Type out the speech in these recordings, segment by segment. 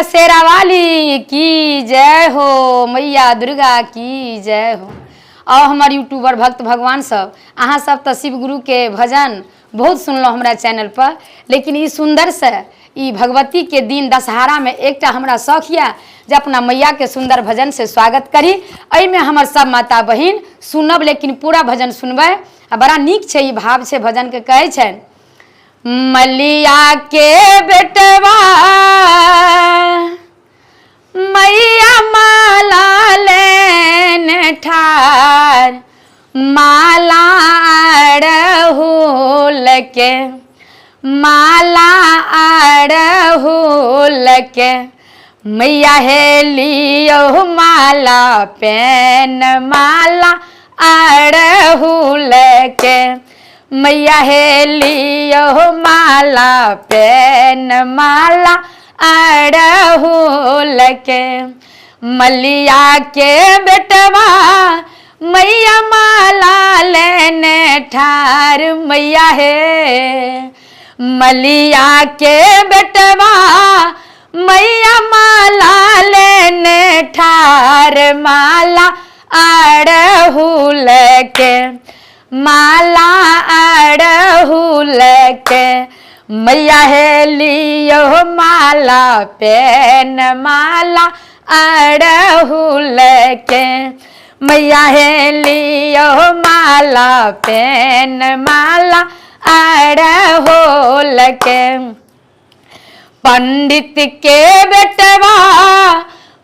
शेरा वाली की जय हो, मैया दुर्गा की जय हो। और हमार यूट्यूबर भक्त भगवान सब अहाँ सब तो शिव गुरु के भजन बहुत सुनलो हमारा चैनल पर, लेकिन ई सुंदर से ई भगवती के दिन दशहरा में एकटा हमरा शौक या जे अपना मैया के सुंदर भजन से स्वागत करी। में हमर सब माता बहिन सुनब, लेकिन पूरा भजन सुनबै। बड़ा नीक छै, ई भाव छै भजन के। कहै छै मलिया के बेटवा मैया माला लेन ठार, माला अड़हुल के, माला अड़हुल के, मैया हे लियो माला पेन, माला अड़हुल के, मैया हे लियो माला पेन, माला अड़हुल के। मलिया के बेटवा मैया माला लेने ठार, मैया हे मलिया के बेटवा मैया माला लेने ठार, माला अड़हुल के, माला अड़हुल के, मैया हे लियो माला पेन, माला अड़हुल के, मैया हे लियो माला पेन, माला अड़हुल के। पंडित के बेटवा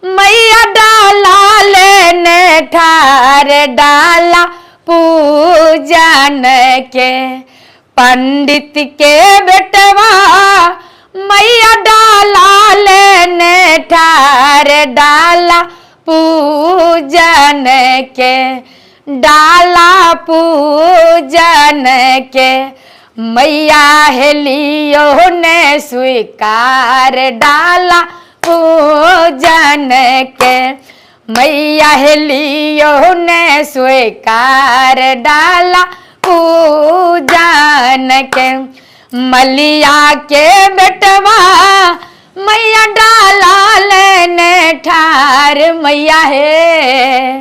मैया डाला लेने ठार, डाला पूजन के, पंडित के बेटवा मैया डाला लेने ठार, डाला पूजन के, डाला पूजन के, मैया हे लियो ने स्वीकार, डाला पूजन के, मैया हे लियो ने स्वीकार, डाला पूजन के। मलिया के बेटवा मैया डाला लेने ठार, मैया हे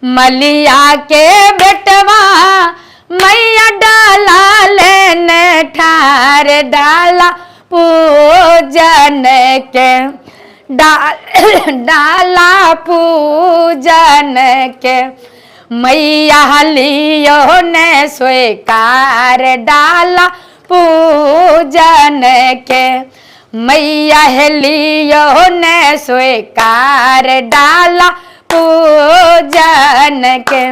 मलिया के बेटवा मैया डाला लेने ठार, डाला पूजन के, डाला पूजन के, मैया लियो ने स्वीकार, डाला पूजन के, मैया लियो ने स्वीकार, डाला पूजन के।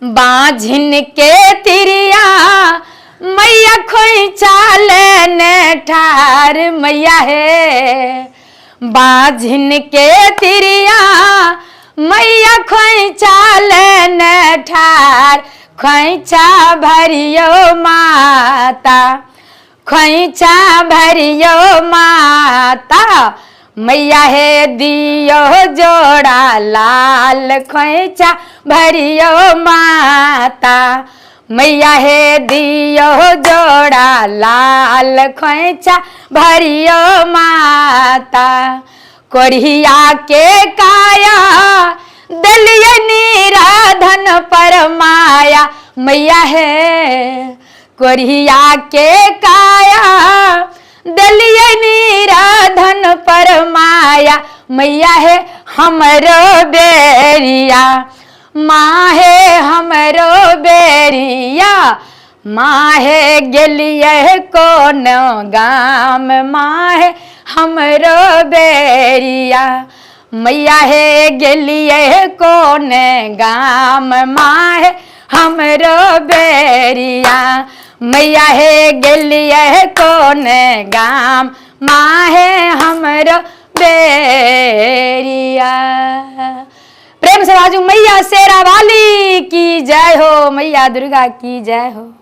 बाझिन के तिरिया मैया खोइचा लेने ठार, मैया हे बाझिन के तिरिया मैया खोइचा लेने ठार, खोइचा भरियो माता, खोइचा भरियो माता, मैया हे दियो जोड़ा लाल, खोइचा भरियो माता, मैया हे दियो जोड़ा लाल, खोइचा भरियो माता। कोढ़िया के काया दलिया निराधन पर माया, मैया हे कोढ़िया के काया दलिया निराधन पर माया, मैया हे हमरो बेरिया, माँ हे हमरो बेरिया, माँ हे गेलिए कौन गाम, माँ हे हमरो बेरिया, मैया हे गेलिए कौन गाम, माँ हे हमरो बेरिया, मैया हे गेलिए कौन गाम, माँ हे हमरो बेरिया। प्रेम से बाजू मैया शेरा वाली की जय हो, मैया दुर्गा की जय हो।